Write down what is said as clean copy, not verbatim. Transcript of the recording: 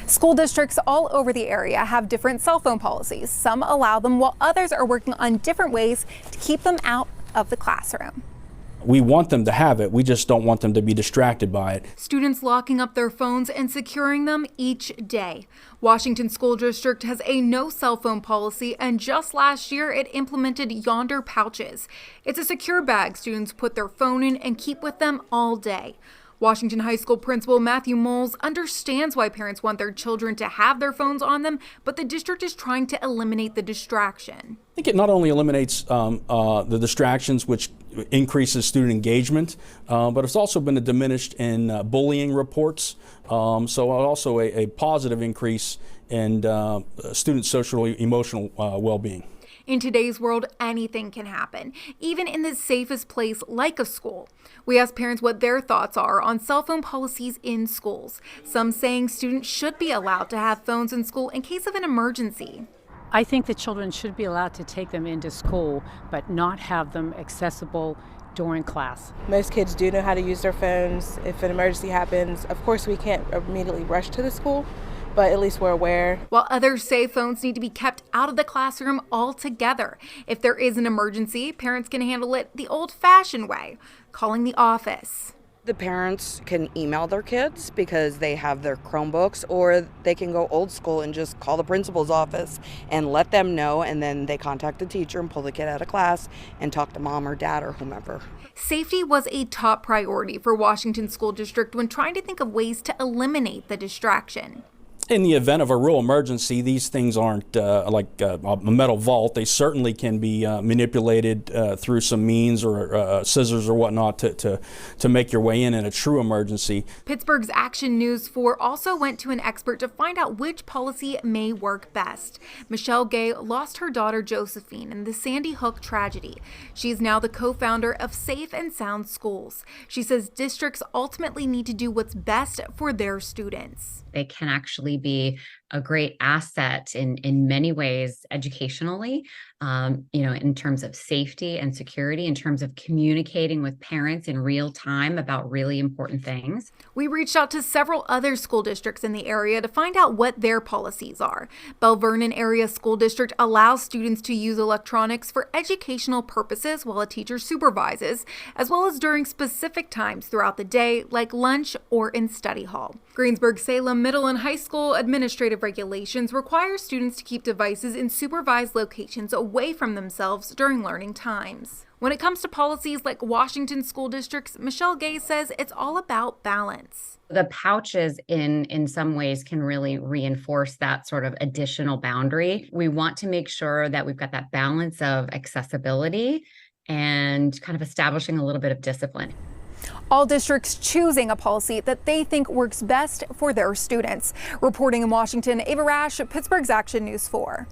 School districts all over the area have different cell phone policies. Some allow them, while others are working on different ways to keep them out of the classroom. We want them to have it, we just don't want them to be distracted by it. Students locking up their phones and securing them each day. Washington School District has a no cell phone policy, and just last year it implemented Yonder pouches. It's a secure bag students put their phone in and keep with them all day. Washington High School Principal Matthew Moles understands why parents want their children to have their phones on them, but the district is trying to eliminate the distraction. I think it not only eliminates the distractions, which increases student engagement, but it's also been diminished in bullying reports. So also a positive increase in student social emotional well-being. In today's world, anything can happen, even in the safest place like a school. We asked parents what their thoughts are on cell phone policies in schools. Some saying students should be allowed to have phones in school in case of an emergency. I think the children should be allowed to take them into school, but not have them accessible during class. Most kids do know how to use their phones if an emergency happens. Of course, we can't immediately rush to the school, but at least we're aware. While others say phones need to be kept out of the classroom altogether. If there is an emergency, parents can handle it the old-fashioned way, calling the office. The parents can email their kids because they have their Chromebooks, or they can go old school and just call the principal's office and let them know, and then they contact the teacher and pull the kid out of class and talk to mom or dad or whomever. Safety was a top priority for Washington School District when trying to think of ways to eliminate the distraction. In the event of a real emergency, these things aren't like a metal vault. They certainly can be manipulated through some means or scissors or whatnot to make your way in a true emergency. Pittsburgh's Action News 4 also went to an expert to find out which policy may work best. Michelle Gay lost her daughter Josephine in the Sandy Hook tragedy. She is now the co-founder of Safe and Sound Schools. She says districts ultimately need to do what's best for their students. They can actually be a great asset in many ways educationally, in terms of safety and security, in terms of communicating with parents in real time about really important things. We reached out to several other school districts in the area to find out what their policies are. Bell Vernon Area School District allows students to use electronics for educational purposes while a teacher supervises, as well as during specific times throughout the day, like lunch or in study hall. Greensburg-Salem Middle and High School administrative regulations require students to keep devices in supervised locations away from themselves during learning times. When it comes to policies like Washington School Districts, Michelle Gay says it's all about balance. The pouches in some ways can really reinforce that sort of additional boundary. We want to make sure that we've got that balance of accessibility and kind of establishing a little bit of discipline. All districts choosing a policy that they think works best for their students. Reporting in Washington, Ava Rash, Pittsburgh's Action News 4.